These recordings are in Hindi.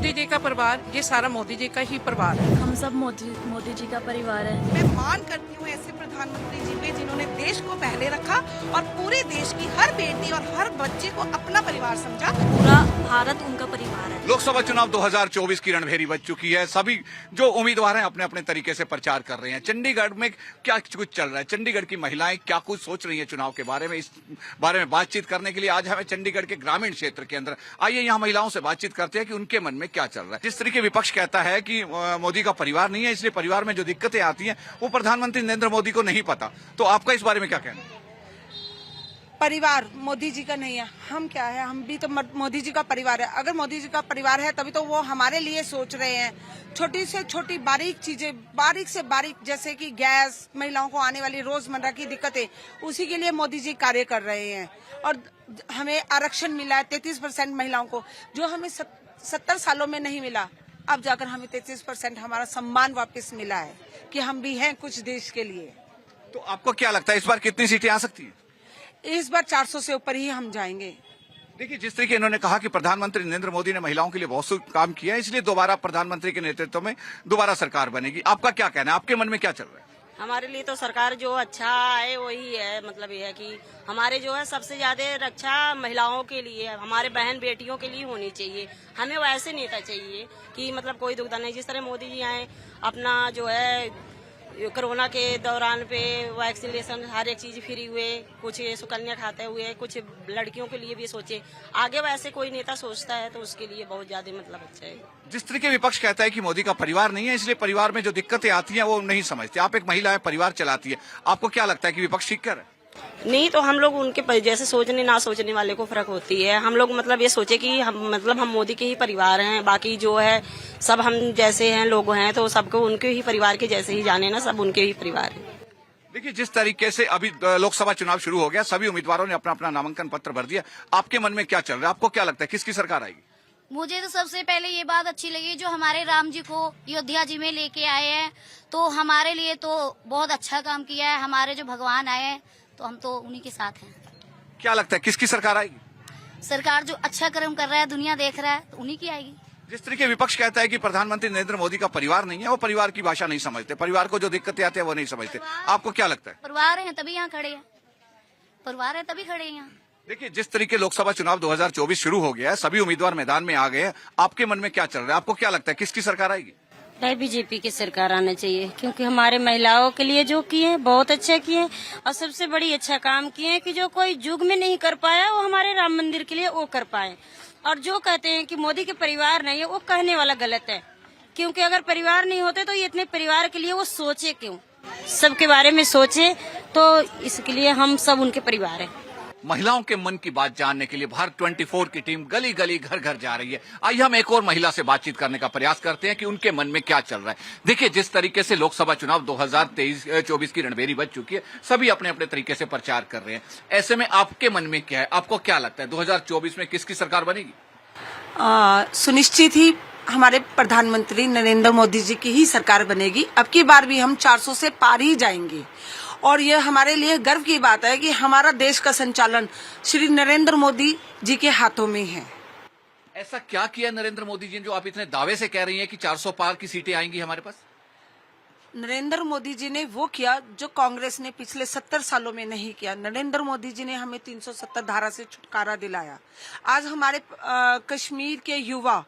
मोदी जी का परिवार, ये सारा मोदी जी का ही परिवार है। हम सब मोदी जी का परिवार है। मैं मान करती हूँ ऐसे प्रधानमंत्री जी पे जिन्होंने देश को पहले रखा और पूरे देश की हर बेटी और हर बच्चे को अपना परिवार समझा। पूरा भारत उनका परिवार है। लोकसभा चुनाव 2024 की रणभेरी बज चुकी है। सभी जो उम्मीदवार हैं अपने अपने तरीके से प्रचार कर रहे हैं। चंडीगढ़ में क्या कुछ चल रहा है, चंडीगढ़ की महिलाएं क्या कुछ सोच रही हैं चुनाव के बारे में, इस बारे में बातचीत करने के लिए आज हमें चंडीगढ़ के ग्रामीण क्षेत्र के अंदर आइए यहाँ महिलाओं से बातचीत करते हैं कि उनके मन में क्या चल रहा है। जिस तरीके विपक्ष कहता है कि मोदी का परिवार नहीं है, इसलिए परिवार में जो दिक्कतें आती हैं वो प्रधानमंत्री नरेंद्र मोदी को नहीं पता, तो आपका इस बारे में क्या कहना है? परिवार मोदी जी का नहीं है, हम क्या है, हम भी तो मोदी जी का परिवार है। अगर मोदी जी का परिवार है तभी तो वो हमारे लिए सोच रहे हैं। छोटी से छोटी बारीक चीजें, बारीक से बारीक, जैसे कि गैस, महिलाओं को आने वाली रोजमर्रा की दिक्कतें, उसी के लिए मोदी जी कार्य कर रहे हैं। और हमें आरक्षण मिला है 33% महिलाओं को, जो हमें 70 सालों में नहीं मिला। अब जाकर हमें 33% हमारा सम्मान वापस मिला है कि हम भी हैं कुछ देश के लिए। तो आपको क्या लगता है इस बार कितनी सीटें आ सकती हैं? इस बार 400 से ऊपर ही हम जाएंगे। देखिए, जिस तरीके इन्होंने कहा कि प्रधानमंत्री नरेंद्र मोदी ने महिलाओं के लिए बहुत सा काम किया है, इसलिए दोबारा प्रधानमंत्री के नेतृत्व में दोबारा सरकार बनेगी। आपका क्या कहना है, आपके मन में क्या चल रहा है? हमारे लिए तो सरकार जो अच्छा है वही है। मतलब ये है कि हमारे जो है सबसे ज्यादा रक्षा महिलाओं के लिए, हमारे बहन बेटियों के लिए होनी चाहिए। हमें वैसे नेता चाहिए कि मतलब कोई दुविधा नहीं। जिस तरह मोदी जी आए, अपना जो है कोरोना के दौरान पे वैक्सीनेशन हर एक चीज फ्री हुए, कुछ सुकन्या खाते हुए, कुछ लड़कियों के लिए भी सोचे। आगे वैसे कोई नेता सोचता है तो उसके लिए बहुत ज्यादा मतलब अच्छा है। जिस तरीके विपक्ष कहता है कि मोदी का परिवार नहीं है, इसलिए परिवार में जो दिक्कतें आती हैं वो नहीं समझते। आप एक महिला है, परिवार चलाती है, आपको क्या लगता है कि विपक्ष ठीक कर रहा है? नहीं, तो हम लोग उनके जैसे सोचने ना सोचने वाले को फर्क होती है। हम लोग मतलब ये सोचे कि हम मोदी के ही परिवार हैं, बाकी जो है सब हम जैसे हैं लोग हैं, तो सबको उनके ही परिवार के जैसे ही जाने ना, सब उनके ही परिवार हैं। देखिए, जिस तरीके से अभी लोकसभा चुनाव शुरू हो गया, सभी उम्मीदवारों ने अपना अपना नामांकन पत्र भर दिया। आपके मन में क्या चल रहा है, आपको क्या लगता है किसकी सरकार आएगी? मुझे तो सबसे पहले ये बात अच्छी लगी जो हमारे राम जी को अयोध्या जी में लेके आए हैं, तो हमारे लिए तो बहुत अच्छा काम किया है। हमारे जो भगवान आए हैं तो हम तो उन्हीं के साथ हैं। क्या लगता है किसकी सरकार आएगी? सरकार जो अच्छा कर्म कर रहा है, दुनिया देख रहा है, तो उन्हीं की आएगी। जिस तरीके विपक्ष कहता है कि प्रधानमंत्री नरेंद्र मोदी का परिवार नहीं है, वो परिवार की भाषा नहीं समझते, परिवार को जो दिक्कतें आती है वो नहीं समझते, आपको क्या लगता है? परिवार है तभी यहाँ खड़े हैं, परिवार है तभी खड़े हैं यहाँ। देखिए, जिस तरीके लोकसभा चुनाव 2024 शुरू हो गया है, सभी उम्मीदवार मैदान में आ गए हैं, आपके मन में क्या चल रहा है, आपको क्या लगता है किसकी सरकार आएगी? बीजेपी की सरकार आना चाहिए, क्योंकि हमारे महिलाओं के लिए जो किए बहुत अच्छा किए, और सबसे बड़ी अच्छा काम किए कि जो कोई युग में नहीं कर पाया वो हमारे राम मंदिर के लिए वो कर पाए। और जो कहते हैं कि मोदी के परिवार नहीं है, वो कहने वाला गलत है, क्योंकि अगर परिवार नहीं होते तो ये इतने परिवार के लिए वो सोचे क्यों, सबके बारे में सोचे, तो इसके लिए हम सब उनके परिवार है। महिलाओं के मन की बात जानने के लिए भारत 24 की टीम गली गली घर घर जा रही है। आइए हम एक और महिला से बातचीत करने का प्रयास करते हैं कि उनके मन में क्या चल रहा है। देखिए, जिस तरीके से लोकसभा चुनाव 2024 की रणभेरी बज चुकी है, सभी अपने अपने तरीके से प्रचार कर रहे हैं। ऐसे में आपके मन में क्या है, आपको क्या लगता है 2024 में किसकी सरकार बनेगी? सुनिश्चित ही हमारे प्रधानमंत्री नरेंद्र मोदी जी की ही सरकार बनेगी। अब की बार भी हम 400 से पार ही जाएंगे, और यह हमारे लिए गर्व की बात है कि हमारा देश का संचालन श्री नरेंद्र मोदी जी के हाथों में है। ऐसा क्या किया नरेंद्र मोदी जी ने जो आप इतने दावे से कह रही हैं कि 400 पार की सीटें आएंगी हमारे पास? नरेंद्र मोदी जी ने वो किया जो कांग्रेस ने पिछले 70 सालों में नहीं किया। नरेंद्र मोदी जी ने हमें 370 धारा से छुटकारा दिलाया। आज हमारे कश्मीर के युवा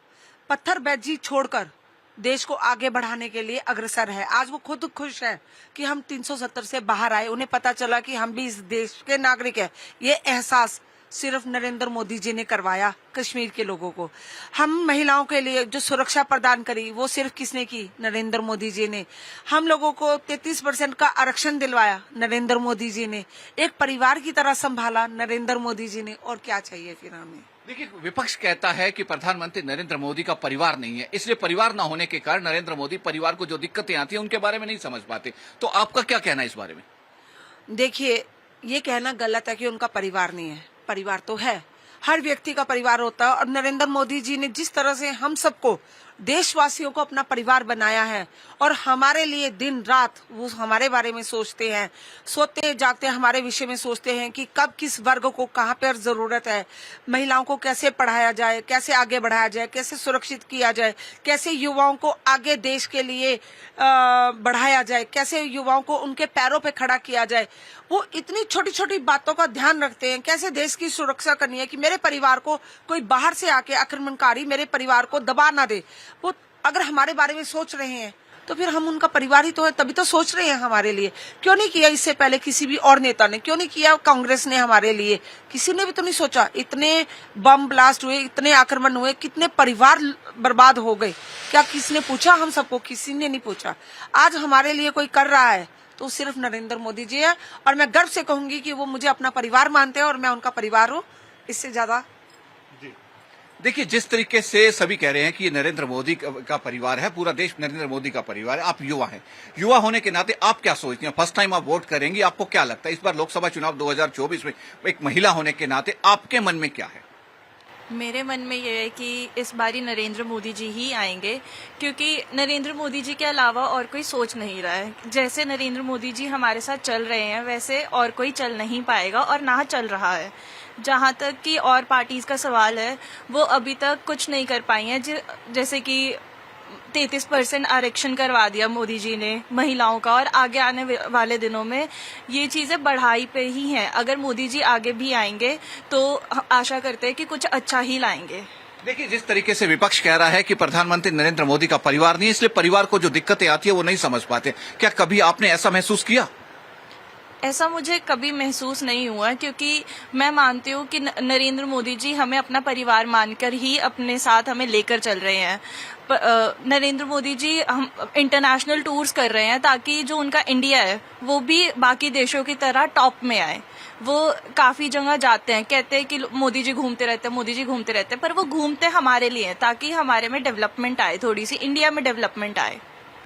पत्थरबाजी छोड़कर देश को आगे बढ़ाने के लिए अग्रसर है। आज वो खुद खुश है कि हम 370 से बाहर आए, उन्हें पता चला कि हम भी इस देश के नागरिक हैं। ये एहसास सिर्फ नरेंद्र मोदी जी ने करवाया कश्मीर के लोगों को। हम महिलाओं के लिए जो सुरक्षा प्रदान करी वो सिर्फ किसने की? नरेंद्र मोदी जी ने। हम लोगों को 33% का आरक्षण दिलवाया नरेंद्र मोदी जी ने। एक परिवार की तरह संभाला नरेंद्र मोदी जी ने। और क्या चाहिए फिर हमें? देखिए, विपक्ष कहता है कि प्रधानमंत्री नरेंद्र मोदी का परिवार नहीं है, इसलिए परिवार न होने के कारण नरेंद्र मोदी परिवार को जो दिक्कतें आती हैं उनके बारे में नहीं समझ पाते। तो आपका क्या कहना है इस बारे में? देखिए, ये कहना गलत है कि उनका परिवार नहीं है। परिवार तो है, हर व्यक्ति का परिवार होता है। और नरेंद्र मोदी जी ने जिस तरह से हम सबको देशवासियों को अपना परिवार बनाया है और हमारे लिए दिन रात वो हमारे बारे में सोचते हैं, सोते जागते हमारे विषय में सोचते हैं कि कब किस वर्ग को कहाँ पर जरूरत है, महिलाओं को कैसे पढ़ाया जाए, कैसे आगे बढ़ाया जाए, कैसे सुरक्षित किया जाए, कैसे युवाओं को आगे देश के लिए बढ़ाया जाए, कैसे युवाओं को उनके पैरों पे खड़ा किया जाए। वो इतनी छोटी छोटी बातों का ध्यान रखते हैं, कैसे देश की सुरक्षा करनी है कि मेरे परिवार को कोई बाहर से आके आक्रमणकारी मेरे परिवार को दबा ना दे। वो अगर हमारे बारे में सोच रहे हैं तो फिर हम उनका परिवार ही तो है, तभी तो सोच रहे हैं हमारे लिए। क्यों नहीं किया इससे पहले किसी भी और नेता ने, क्यों नहीं किया कांग्रेस ने हमारे लिए? किसी ने भी तो नहीं सोचा। इतने बम ब्लास्ट हुए, इतने आक्रमण हुए, कितने परिवार बर्बाद हो गए, क्या किसी ने पूछा हम सबको? किसी ने नहीं पूछा। आज हमारे लिए कोई कर रहा है तो सिर्फ नरेंद्र मोदी जी है और मैं गर्व से कहूंगी कि वो मुझे अपना परिवार मानते हैं और मैं उनका परिवार हूँ। इससे ज्यादा देखिए, जिस तरीके से सभी कह रहे हैं कि ये नरेंद्र मोदी का परिवार है, पूरा देश नरेंद्र मोदी का परिवार है। आप युवा हैं, युवा होने के नाते आप क्या सोचती हैं? फर्स्ट टाइम आप वोट करेंगी, आपको क्या लगता है इस बार लोकसभा चुनाव 2024 में एक महिला होने के नाते आपके मन में क्या है? मेरे मन में ये है कि इस बारी नरेंद्र मोदी जी ही आएंगे, क्योंकि नरेंद्र मोदी जी के अलावा और कोई सोच नहीं रहा है। जैसे नरेंद्र मोदी जी हमारे साथ चल रहे हैं वैसे और कोई चल नहीं पाएगा और ना चल रहा है। जहाँ तक कि और पार्टीज का सवाल है, वो अभी तक कुछ नहीं कर पाई हैं। जैसे कि 33% आरक्षण करवा दिया मोदी जी ने महिलाओं का, और आगे आने वाले दिनों में ये चीजें बढ़ाई पे ही हैं। अगर मोदी जी आगे भी आएंगे तो आशा करते हैं कि कुछ अच्छा ही लाएंगे। देखिए, जिस तरीके से विपक्ष कह रहा है कि प्रधानमंत्री नरेंद्र मोदी का परिवार नहीं है, इसलिए परिवार को जो दिक्कतें आती है वो नहीं समझ पाते, क्या कभी आपने ऐसा महसूस किया? ऐसा मुझे कभी महसूस नहीं हुआ, क्योंकि मैं मानती हूँ कि नरेंद्र मोदी जी हमें अपना परिवार मानकर ही अपने साथ हमें लेकर चल रहे हैं। नरेंद्र मोदी जी हम इंटरनेशनल टूर्स कर रहे हैं ताकि जो उनका इंडिया है वो भी बाकी देशों की तरह टॉप में आए। वो काफी जगह जाते हैं, कहते हैं कि मोदी जी घूमते रहते हैं, मोदी जी घूमते रहते हैं, पर वो घूमते हमारे लिए हैं ताकि हमारे में डेवलपमेंट आए, थोड़ी सी इंडिया में डेवलपमेंट आए।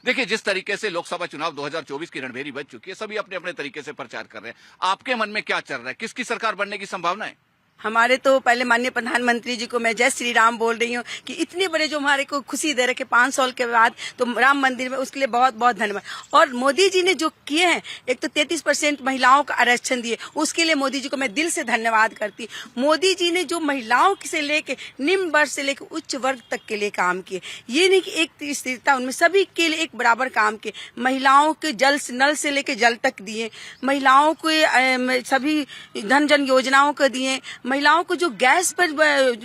देखिए, जिस तरीके से लोकसभा चुनाव 2024 की रणभेरी बज चुकी है, सभी अपने अपने तरीके से प्रचार कर रहे हैं, आपके मन में क्या चल रहा है? किसकी सरकार बनने की संभावना है? हमारे तो पहले माननीय प्रधानमंत्री जी को मैं जय श्री राम बोल रही हूँ कि इतने बड़े जो हमारे को खुशी दे रखे 5 साल के बाद तो राम मंदिर में, उसके लिए बहुत बहुत धन्यवाद। और मोदी जी ने जो किए हैं, एक तो 33% महिलाओं का आरक्षण दिए, उसके लिए मोदी जी को मैं दिल से धन्यवाद करती। मोदी जी ने जो महिलाओं से लेके निम्न वर्ग से लेकर उच्च वर्ग तक के लिए काम किए, ये नहीं कि एक स्थिरता, उनमें सभी के लिए एक बराबर काम किए। महिलाओं के नल से लेके जल तक दिए, महिलाओं को सभी धन जन योजनाओं को दिए, महिलाओं को जो गैस पर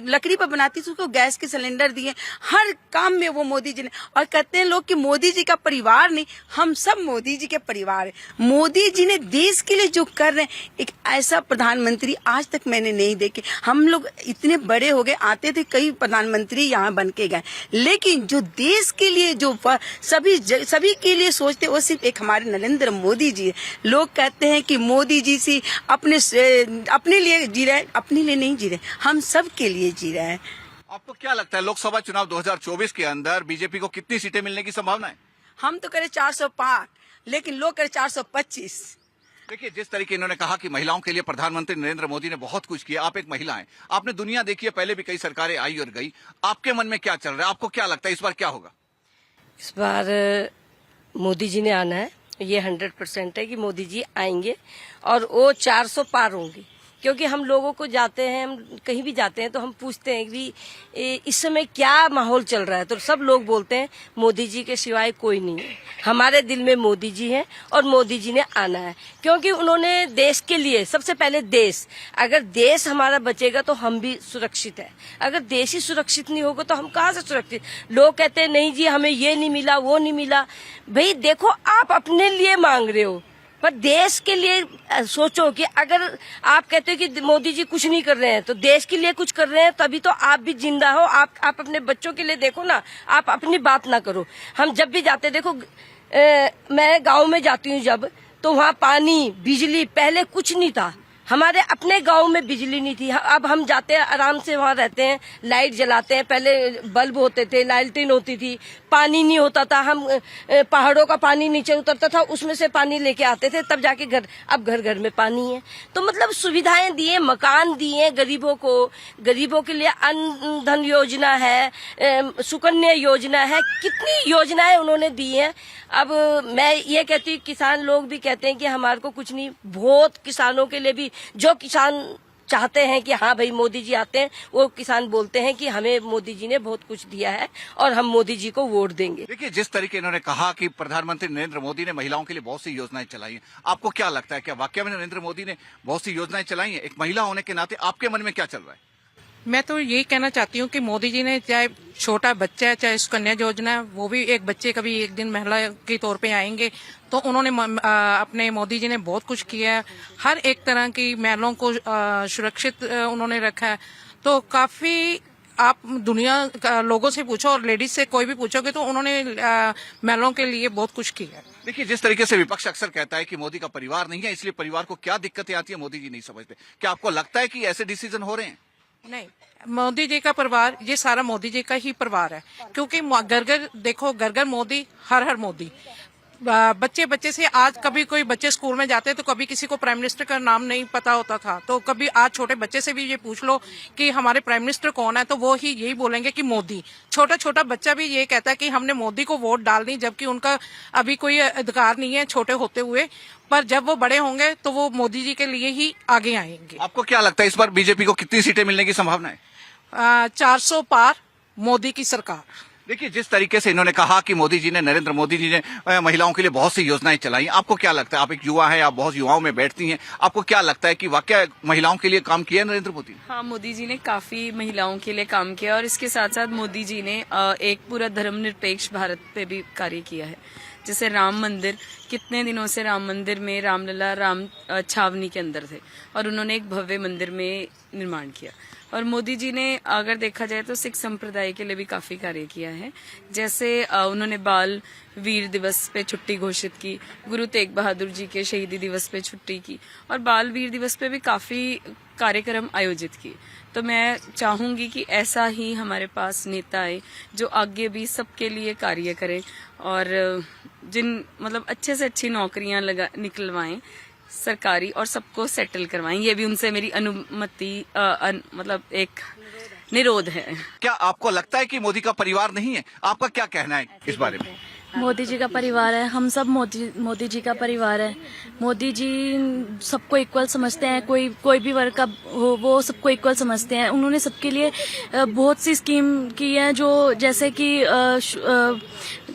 लकड़ी पर बनाती थी उसको गैस के सिलेंडर दिए। हर काम में वो मोदी जी ने, और कहते हैं लोग कि मोदी जी का परिवार नहीं, हम सब मोदी जी के परिवार है। मोदी जी ने देश के लिए जो कर रहे हैं, एक ऐसा प्रधानमंत्री आज तक मैंने नहीं देखे। हम लोग इतने बड़े हो गए, आते थे कई प्रधानमंत्री यहाँ बन के गए, लेकिन जो देश के लिए जो सभी के लिए सोचते वो सिर्फ एक हमारे नरेंद्र मोदी जी है। लोग कहते हैं कि मोदी जी से अपने लिए जी रहे, अपने लिए नहीं जी रहे, हम सब के लिए जी रहे हैं। आपको क्या लगता है लोकसभा चुनाव 2024 के अंदर बीजेपी को कितनी सीटें मिलने की संभावना है? हम तो करें 405, लेकिन लोग करें 425। देखिए, जिस तरीके इन्होंने कहा कि महिलाओं के लिए प्रधानमंत्री नरेंद्र मोदी ने बहुत कुछ किया, आप एक महिला हैं, आपने दुनिया देखी है, पहले भी कई सरकारें आई और गई, आपके मन में क्या चल रहा है? आपको क्या लगता है इस बार क्या होगा? इस बार मोदी जी ने आना है, ये 100% है कि मोदी जी आएंगे और वो 400 पार होंगे। क्योंकि हम लोगों को जाते हैं, हम कहीं भी जाते हैं तो हम पूछते हैं कि इस समय क्या माहौल चल रहा है, तो सब लोग बोलते हैं मोदी जी के सिवाय कोई नहीं है। हमारे दिल में मोदी जी हैं और मोदी जी ने आना है, क्योंकि उन्होंने देश के लिए सबसे पहले अगर देश हमारा बचेगा तो हम भी सुरक्षित है। अगर देश ही सुरक्षित नहीं होगा तो हम कहाँ से सुरक्षित? लोग कहते हैं नहीं जी हमें ये नहीं मिला, वो नहीं मिला। भाई देखो, आप अपने लिए मांग रहे हो, पर देश के लिए सोचो कि अगर आप कहते हो कि मोदी जी कुछ नहीं कर रहे हैं तो देश के लिए कुछ कर रहे हैं, तभी तो आप भी जिंदा हो। आप अपने बच्चों के लिए देखो ना, आप अपनी बात ना करो। हम जब भी जाते, देखो मैं गांव में जाती हूँ जब, तो वहाँ पानी बिजली पहले कुछ नहीं था, हमारे अपने गांव में बिजली नहीं थी। अब हम जाते हैं, आराम से वहाँ रहते हैं, लाइट जलाते हैं। पहले बल्ब होते थे, लालटेन होती थी, पानी नहीं होता था। हम पहाड़ों का पानी नीचे उतरता था, उसमें से पानी लेके आते थे, तब जाके घर। अब घर घर में पानी है। तो मतलब सुविधाएं दिए, मकान दिए गरीबों को। गरीबों के लिए अन्न धन योजना है, सुकन्या योजना है, कितनी योजनाएं उन्होंने दी हैं। अब मैं ये कहती हूँ, किसान लोग भी कहते हैं कि हमारे को कुछ नहीं। वोट किसानों के लिए भी, जो किसान चाहते हैं कि हाँ भाई मोदी जी आते हैं, वो किसान बोलते हैं कि हमें मोदी जी ने बहुत कुछ दिया है और हम मोदी जी को वोट देंगे। देखिए, जिस तरीके इन्होंने कहा कि प्रधानमंत्री नरेंद्र मोदी ने महिलाओं के लिए बहुत सी योजनाएं चलाई हैं, आपको क्या लगता है, क्या वाकई में नरेंद्र मोदी ने बहुत सी योजनाएं चलाई हैं? एक महिला होने के नाते आपके मन में क्या चल रहा है? मैं तो यही कहना चाहती हूँ कि मोदी जी ने, चाहे छोटा बच्चा है, चाहे सुकन्या योजना है, वो भी एक बच्चे कभी एक दिन महिला के तौर पे आएंगे, तो उन्होंने अपने मोदी जी ने बहुत कुछ किया है। हर एक तरह की महिलाओं को सुरक्षित उन्होंने रखा है। तो काफी, आप दुनिया लोगों से पूछो और लेडीज से कोई भी पूछोगे तो उन्होंने महिलाओं के लिए बहुत कुछ किया है। देखिए, जिस तरीके से विपक्ष अक्सर कहता है कि मोदी का परिवार नहीं है, इसलिए परिवार को क्या दिक्कतें आती है मोदी जी नहीं समझते। क्या आपको लगता है कि ऐसे डिसीजन हो रहे हैं? नहीं, मोदी जी का परिवार, ये सारा मोदी जी का ही परिवार है। क्योंकि घर घर देखो, घर घर मोदी, हर हर मोदी। बच्चे बच्चे से, आज कभी कोई बच्चे स्कूल में जाते तो कभी किसी को प्राइम मिनिस्टर का नाम नहीं पता होता था, तो कभी आज छोटे बच्चे से भी ये पूछ लो कि हमारे प्राइम मिनिस्टर कौन है, तो वो ही यही बोलेंगे कि मोदी। छोटा छोटा बच्चा भी ये कहता है कि हमने मोदी को वोट डाल दी, जबकि उनका अभी कोई अधिकार नहीं है छोटे होते हुए, पर जब वो बड़े होंगे तो वो मोदी जी के लिए ही आगे आएंगे। आपको क्या लगता है, इस बार बीजेपी को कितनी सीटें मिलने की संभावना है? 400 पार मोदी की सरकार। देखिए, जिस तरीके से इन्होंने कहा कि मोदी जी ने, नरेंद्र मोदी जी ने महिलाओं के लिए बहुत सी योजनाएं चलाई, आपको क्या लगता है, आप एक युवा हैं, आप बहुत युवाओं में बैठती हैं, आपको क्या लगता है कि वाकई महिलाओं के लिए काम किया है नरेंद्र मोदी? हाँ, मोदी जी ने काफी महिलाओं के लिए काम किया और इसके साथ साथ मोदी जी ने एक पूरा धर्मनिरपेक्ष भारत पे भी कार्य किया है। जैसे राम मंदिर, कितने दिनों से राम मंदिर में रामलला, राम छावनी के अंदर थे और उन्होंने एक भव्य मंदिर में निर्माण किया। और मोदी जी ने, अगर देखा जाए तो सिख संप्रदाय के लिए भी काफी कार्य किया है। जैसे उन्होंने बाल वीर दिवस पे छुट्टी घोषित की, गुरु तेग बहादुर जी के शहीदी दिवस पे छुट्टी की और बाल वीर दिवस पे भी काफी कार्यक्रम आयोजित किए। तो मैं चाहूंगी कि ऐसा ही हमारे पास नेता आए जो आगे भी सबके लिए कार्य करें और जिन मतलब अच्छे से अच्छी नौकरियां निकलवाएं सरकारी और सबको सेटल करवाएं। ये भी उनसे मेरी अनुमति मतलब एक निरोध है। क्या आपको लगता है कि मोदी का परिवार नहीं है? आपका क्या कहना है इस बारे में? मोदी जी का परिवार है, हम सब मोदी जी का परिवार है। मोदी जी सबको इक्वल समझते हैं, कोई भी वर्ग का हो वो सबको इक्वल समझते हैं। उन्होंने सबके लिए बहुत सी स्कीम की है, जो जैसे कि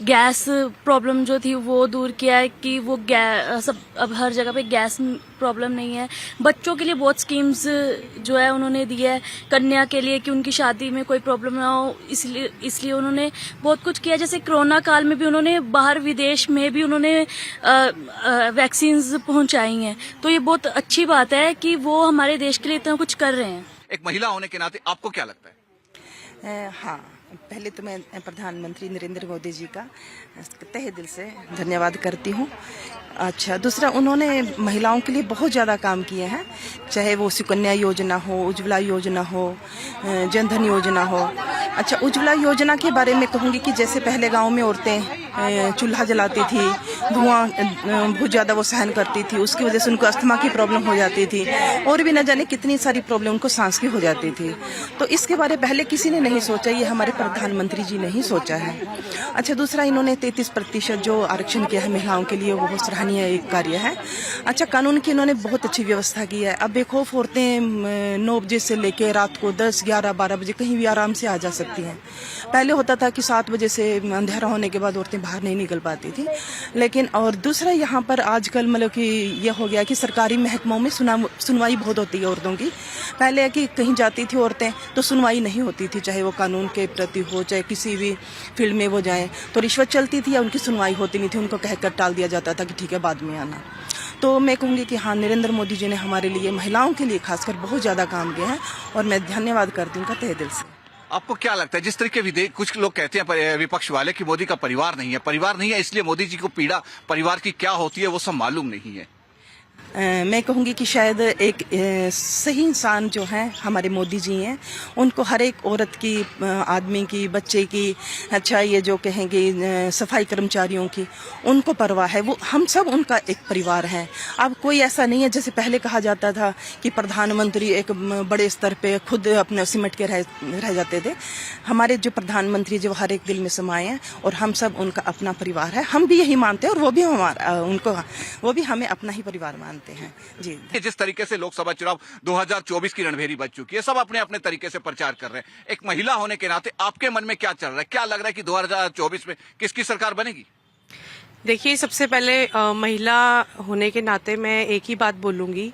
गैस प्रॉब्लम जो थी वो दूर किया है कि वो सब अब हर जगह पे गैस प्रॉब्लम नहीं है। बच्चों के लिए बहुत स्कीम्स जो है उन्होंने दी है, कन्या के लिए कि उनकी शादी में कोई प्रॉब्लम ना हो, इसलिए उन्होंने बहुत कुछ किया। जैसे कोरोना काल में भी उन्होंने बाहर विदेश में भी उन्होंने वैक्सीन्स पहुंचाई हैं। तो ये बहुत अच्छी बात है कि वो हमारे देश के लिए इतना कुछ कर रहे हैं। एक महिला होने के नाते आपको क्या लगता है? हाँ, पहले तो मैं प्रधानमंत्री नरेंद्र मोदी जी का तहे दिल से धन्यवाद करती हूँ। अच्छा, दूसरा, उन्होंने महिलाओं के लिए बहुत ज़्यादा काम किए हैं, चाहे वो सुकन्या योजना हो, उज्ज्वला योजना हो, जनधन योजना हो। अच्छा, उज्ज्वला योजना के बारे में कहूँगी कि जैसे पहले गांव में औरतें चूल्हा जलाती थी, धुआं बहुत ज़्यादा वो सहन करती थी, उसकी वजह से उनको अस्थमा की प्रॉब्लम हो जाती थी और भी न जाने कितनी सारी प्रॉब्लम उनको सांस की हो जाती थी। तो इसके बारे पहले किसी ने नहीं सोचा, ये हमारे प्रधानमंत्री जी ने ही सोचा है। अच्छा, दूसरा, इन्होंने 33% जो आरक्षण किया है महिलाओं के लिए, वो बहुत सराहनीय एक कार्य है। अच्छा, कानून की इन्होंने बहुत अच्छी व्यवस्था की है। अब बेखौफ औरतें 9 बजे से लेकर रात को 10, 11, 12 बजे कहीं भी आराम से आ जा सकती हैं। पहले होता था कि 7 बजे से अंधेरा होने के बाद औरतें बाहर नहीं निकल पाती थी। लेकिन और दूसरा, यहाँ पर आजकल मतलब कि यह हो गया कि सरकारी महकमों में सुनवाई बहुत होती है औरतों की। पहले कि कहीं जाती थी औरतें तो सुनवाई नहीं होती थी, चाहे वो कानून के प्रति हो, चाहे किसी भी फील्ड में वो जाएं, तो रिश्वत चलती थी या उनकी सुनवाई होती नहीं थी, उनको कहकर टाल दिया जाता था कि ठीक है बाद में आना। तो मैं कहूँगी कि हाँ, नरेंद्र मोदी जी ने हमारे लिए, महिलाओं के लिए खासकर बहुत ज़्यादा काम किया है और मैं धन्यवाद करती हूँ उनका तहे दिल से। आपको क्या लगता है, जिस तरीके कुछ लोग कहते हैं विपक्ष वाले कि मोदी का परिवार नहीं है, इसलिए मोदी जी को पीड़ा परिवार की क्या होती है वो सब मालूम नहीं है? मैं कहूँगी कि शायद एक सही इंसान जो है हमारे मोदी जी हैं, उनको हर एक औरत की, आदमी की, बच्चे की, अच्छा ये जो कहेंगे सफाई कर्मचारियों की, उनको परवाह है। वो हम सब उनका एक परिवार है। अब कोई ऐसा नहीं है जैसे पहले कहा जाता था कि प्रधानमंत्री एक बड़े स्तर पे खुद अपने सिमट के रह जाते थे। हमारे जो प्रधानमंत्री जो हर एक दिल में समाये हैं और हम सब उनका अपना परिवार है। हम भी यही मानते हैं और वो भी हमें अपना ही परिवार मानते हैं जी। जिस तरीके से लोकसभा चुनाव 2024 की रणभेरी बज चुकी है, सब अपने अपने तरीके से प्रचार कर रहे हैं। एक महिला होने के नाते आपके मन में क्या चल रहा है? क्या लग रहा है कि 2024 में किसकी सरकार बनेगी? देखिए, सबसे पहले महिला होने के नाते मैं एक ही बात बोलूंगी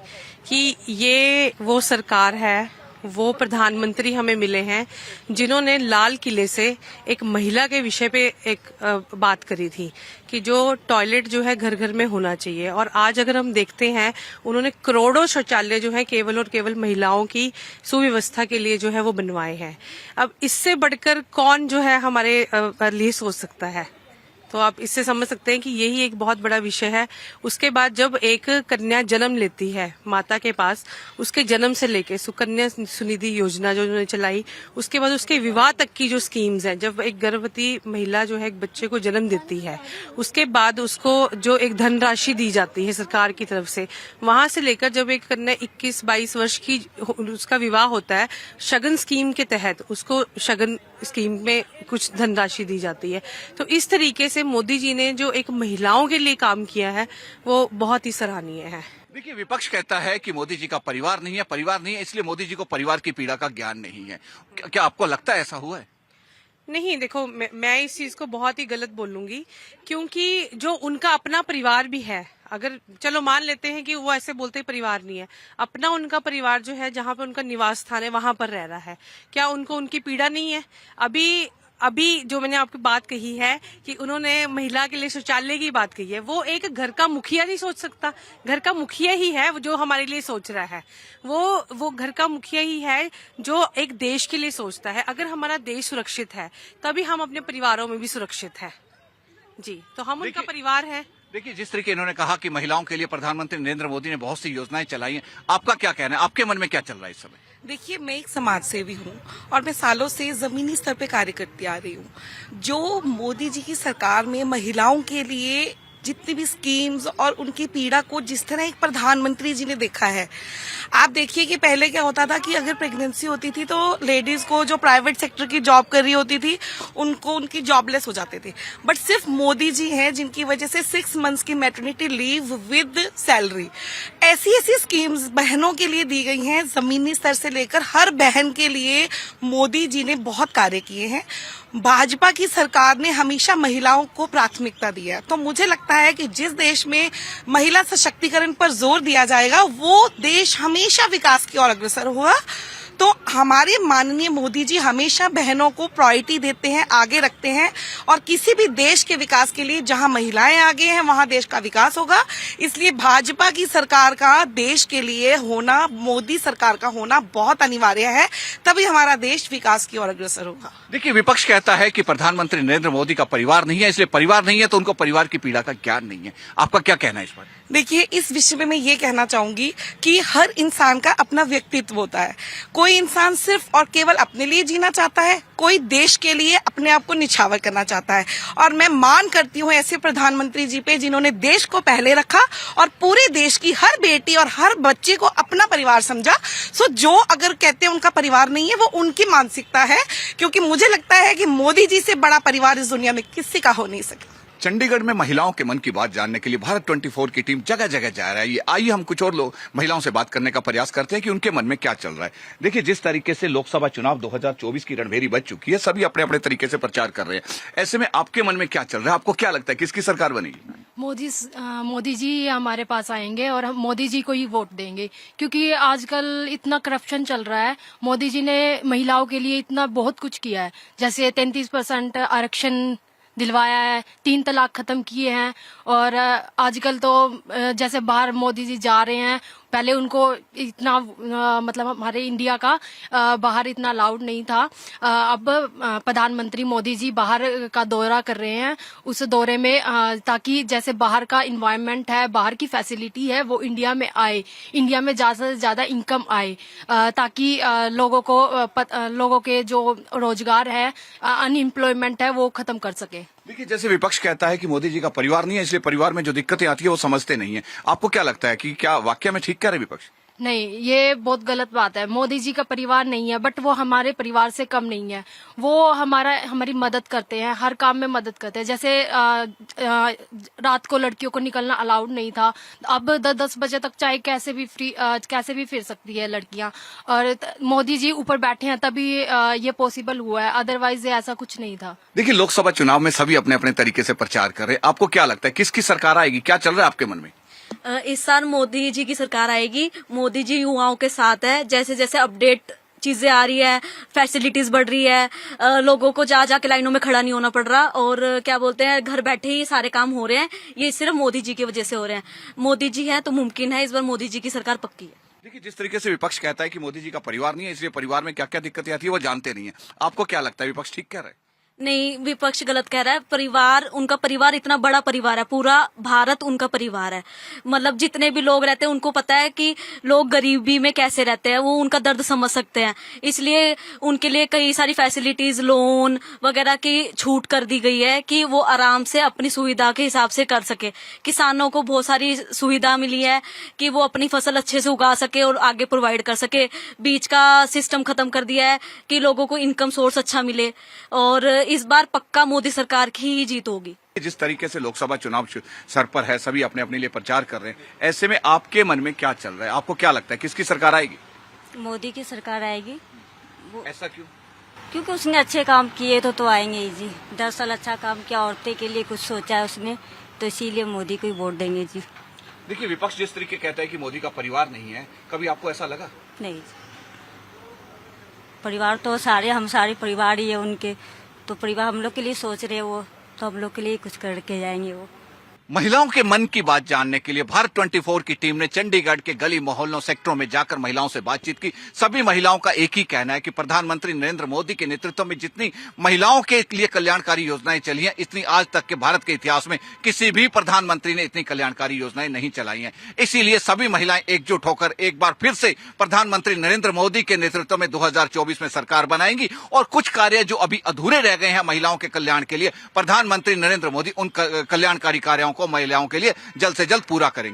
कि ये वो सरकार है, वो प्रधानमंत्री हमें मिले हैं जिन्होंने लाल किले से एक महिला के विषय पे एक बात करी थी कि जो टॉयलेट जो है घर घर में होना चाहिए। और आज अगर हम देखते हैं, उन्होंने करोड़ों शौचालय जो है केवल और केवल महिलाओं की सुव्यवस्था के लिए जो है वो बनवाए हैं। अब इससे बढ़कर कौन जो है हमारे लिए सोच सकता है? तो आप इससे समझ सकते हैं कि यही एक बहुत बड़ा विषय है। उसके बाद जब एक कन्या जन्म लेती है माता के पास, उसके जन्म से लेके सुकन्या सुनिधि योजना जो उन्होंने चलाई, उसके बाद उसके विवाह तक की जो स्कीम्स हैं, जब एक गर्भवती महिला जो है एक बच्चे को जन्म देती है, उसके बाद उसको जो एक धनराशि दी जाती है सरकार की तरफ से, वहां से लेकर जब एक कन्या 21-22 वर्ष की उसका विवाह होता है, शगन स्कीम के तहत उसको शगन स्कीम में कुछ धनराशि दी जाती है। तो इस तरीके से मोदी जी ने जो एक महिलाओं के लिए काम किया है वो बहुत ही सराहनीय है। देखिए, विपक्ष कहता है कि मोदी जी का परिवार नहीं है, इसलिए मोदी जी को परिवार की पीड़ा का ज्ञान नहीं है। क्या आपको लगता है ऐसा हुआ है? नहीं, देखो, मैं इस चीज को बहुत ही गलत बोलूंगी, क्योंकि जो उनका अपना परिवार भी है, अगर चलो मान लेते हैं कि वो ऐसे बोलते परिवार नहीं है, अपना उनका परिवार जो है जहां पे उनका निवास स्थान है वहां पर रह रहा है, क्या उनको उनकी पीड़ा नहीं है? अभी जो मैंने आपकी बात कही है कि उन्होंने महिला के लिए शौचालय की बात कही है, वो एक घर का मुखिया नहीं सोच सकता। घर का मुखिया ही है जो हमारे लिए सोच रहा है। वो घर का मुखिया ही है जो एक देश के लिए सोचता है। अगर हमारा देश सुरक्षित है तभी हम अपने परिवारों में भी सुरक्षित है जी। तो हम उनका परिवार है। देखिए, जिस तरीके इन्होंने कहा कि महिलाओं के लिए प्रधानमंत्री नरेंद्र मोदी ने बहुत सी योजनाएं चलाई हैं, आपका क्या कहना है? आपके मन में क्या चल रहा है इस समय? देखिए, मैं एक समाज सेवी हूँ और मैं सालों से जमीनी स्तर पे कार्य करती आ रही हूँ। जो मोदी जी की सरकार में महिलाओं के लिए जितनी भी स्कीम्स और उनकी पीड़ा को जिस तरह एक प्रधानमंत्री जी ने देखा है, आप देखिए कि पहले क्या होता था कि अगर प्रेगनेंसी होती थी तो लेडीज को जो प्राइवेट सेक्टर की जॉब कर रही होती थी उनको उनकी जॉबलेस हो जाते थे। बट सिर्फ मोदी जी हैं जिनकी वजह से 6 मंथ्स की मैटरनिटी लीव विद सैलरी, ऐसी स्कीम्स बहनों के लिए दी गई हैं। जमीनी स्तर से लेकर हर बहन के लिए मोदी जी ने बहुत कार्य किए हैं। भाजपा की सरकार ने हमेशा महिलाओं को प्राथमिकता दी है। तो मुझे लगता है कि जिस देश में महिला सशक्तिकरण पर जोर दिया जाएगा वो देश हमेशा विकास की ओर अग्रसर होगा। तो हमारे माननीय मोदी जी हमेशा बहनों को प्रायोरिटी देते हैं, आगे रखते हैं, और किसी भी देश के विकास के लिए जहां महिलाएं आगे हैं वहां देश का विकास होगा। इसलिए भाजपा की सरकार का देश के लिए होना, मोदी सरकार का होना बहुत अनिवार्य है, तभी हमारा देश विकास की ओर अग्रसर होगा। देखिए, विपक्ष कहता है कि प्रधानमंत्री नरेंद्र मोदी का परिवार नहीं है, इसलिए परिवार नहीं है तो उनको परिवार की पीड़ा का ज्ञान नहीं है। आपका क्या कहना है इस पर? देखिए, इस विषय में मैं ये कहना चाहूंगी कि हर इंसान का अपना व्यक्तित्व होता है। कोई इंसान सिर्फ और केवल अपने लिए जीना चाहता है, कोई देश के लिए अपने आप को निछावर करना चाहता है। और मैं मान करती हूँ ऐसे प्रधानमंत्री जी पे जिन्होंने देश को पहले रखा और पूरे देश की हर बेटी और हर बच्चे को अपना परिवार समझा। सो जो अगर कहते हैं उनका परिवार नहीं है, वो उनकी मानसिकता है, क्योंकि मुझे लगता है कि मोदी जी से बड़ा परिवार इस दुनिया में किसी का हो नहीं सकता। चंडीगढ़ में महिलाओं के मन की बात जानने के लिए भारत 24 की टीम जगह जगह जा रहा है। ये आइए हम कुछ और लोग महिलाओं से बात करने का प्रयास करते हैं कि उनके मन में क्या चल रहा है। देखिए, जिस तरीके से लोकसभा चुनाव 2024 की रणभेरी बज चुकी है, सभी अपने अपने तरीके से प्रचार कर रहे हैं। ऐसे में आपके मन में क्या चल रहा है? आपको क्या लगता है किसकी सरकार बनेगी? मोदी जी हमारे पास आएंगे और हम मोदी जी को ही वोट देंगे, क्योंकि आजकल इतना करप्शन चल रहा है। मोदी जी ने महिलाओं के लिए इतना बहुत कुछ किया है, जैसे 33% आरक्षण दिलवाया है, 3 तलाक खत्म किए हैं, और आजकल तो जैसे बाहर मोदी जी जा रहे हैं, पहले उनको इतना मतलब हमारे इंडिया का बाहर इतना अलाउड नहीं था। अब प्रधानमंत्री मोदी जी बाहर का दौरा कर रहे हैं, उस दौरे में ताकि जैसे बाहर का इन्वायरमेंट है, बाहर की फैसिलिटी है, वो इंडिया में आए, इंडिया में ज़्यादा से ज़्यादा इनकम आए, ताकि लोगों के जो रोजगार है, अनएम्प्लॉयमेंट है, वो खत्म कर सके। देखिए, जैसे विपक्ष कहता है कि मोदी जी का परिवार नहीं है, इसलिए परिवार में जो दिक्कतें आती है वो समझते नहीं है। आपको क्या लगता है कि क्या वाकई में ठीक कह रहे विपक्ष? नहीं, ये बहुत गलत बात है। मोदी जी का परिवार नहीं है, बट वो हमारे परिवार से कम नहीं है। वो हमारी मदद करते हैं, हर काम में मदद करते हैं। जैसे रात को लड़कियों को निकलना अलाउड नहीं था, अब 10 बजे तक चाहे कैसे भी फिर सकती है लड़कियां, और मोदी जी ऊपर बैठे हैं तभी ये पॉसिबल हुआ है, अदरवाइज ऐसा कुछ नहीं था। देखिए, लोकसभा चुनाव में सभी अपने अपने तरीके से प्रचार कर रहे हैं। आपको क्या लगता है किसकी सरकार आएगी? क्या चल रहा है आपके मन में? इस साल मोदी जी की सरकार आएगी। मोदी जी युवाओं के साथ है। जैसे जैसे अपडेट चीजें आ रही है, फैसिलिटीज बढ़ रही है, लोगों को जा के लाइनों में खड़ा नहीं होना पड़ रहा, और क्या बोलते हैं, घर बैठे ही सारे काम हो रहे हैं। ये सिर्फ मोदी जी की वजह से हो रहे हैं। मोदी जी है तो मुमकिन है इस बार मोदी जी की सरकार पक्की है। देखिए, जिस तरीके से विपक्ष कहता है कि मोदी जी का परिवार नहीं है, इसलिए परिवार में क्या क्या दिक्कतें आती है वो जानते नहीं है। आपको क्या लगता है विपक्ष ठीक कह रहा है? नहीं, विपक्ष गलत कह रहा है। परिवार, उनका परिवार इतना बड़ा परिवार है, पूरा भारत उनका परिवार है। मतलब जितने भी लोग रहते हैं उनको पता है कि लोग गरीबी में कैसे रहते हैं, वो उनका दर्द समझ सकते हैं। इसलिए उनके लिए कई सारी फैसिलिटीज, लोन वगैरह की छूट कर दी गई है कि वो आराम से अपनी सुविधा के हिसाब से कर सके। किसानों को बहुत सारी सुविधा मिली है कि वो अपनी फसल अच्छे से उगा सके और आगे प्रोवाइड कर सके। बीज का सिस्टम खत्म कर दिया है कि लोगों को इनकम सोर्स अच्छा मिले, और इस बार पक्का मोदी सरकार की ही जीत होगी। जिस तरीके से लोकसभा चुनाव सर पर है, सभी अपने अपने लिए प्रचार कर रहे हैं, ऐसे में आपके मन में क्या चल रहा है? आपको क्या लगता है किसकी सरकार आएगी? मोदी की सरकार आएगी। ऐसा क्यों? क्योंकि उसने अच्छे काम किए तो आएंगे ही जी। 10 साल अच्छा काम किया, औरतें के लिए कुछ सोचा है उसने, तो इसीलिए मोदी को ही वोट देंगे जी। देखिए, विपक्ष जिस तरीके कहता है कि मोदी का परिवार नहीं है, कभी आपको ऐसा लगा? नहीं, परिवार तो हम सारे परिवार ही है उनके, तो परिवार हम लोग के लिए सोच रहे हैं, वो तो हम लोग के लिए कुछ करके जाएंगे वो। महिलाओं के मन की बात जानने के लिए भारत 24 की टीम ने चंडीगढ़ के गली मोहल्लों सेक्टरों में जाकर महिलाओं से बातचीत की। सभी महिलाओं का एक ही कहना है कि प्रधानमंत्री नरेंद्र मोदी के नेतृत्व में जितनी महिलाओं के लिए कल्याणकारी योजनाएं चली हैं, इतनी आज तक के भारत के इतिहास में किसी भी प्रधानमंत्री ने इतनी कल्याणकारी योजनाएं नहीं चलाई हैं। इसीलिए सभी महिलाएं एकजुट होकर एक बार फिर से प्रधानमंत्री नरेंद्र मोदी के नेतृत्व में 2024 में सरकार बनाएंगी, और कुछ कार्य जो अभी अधूरे रह गए हैं महिलाओं के कल्याण के लिए, प्रधानमंत्री नरेंद्र मोदी उन कल्याणकारी कार्यों को महिलाओं के लिए जल्द से जल्द पूरा करेंगे।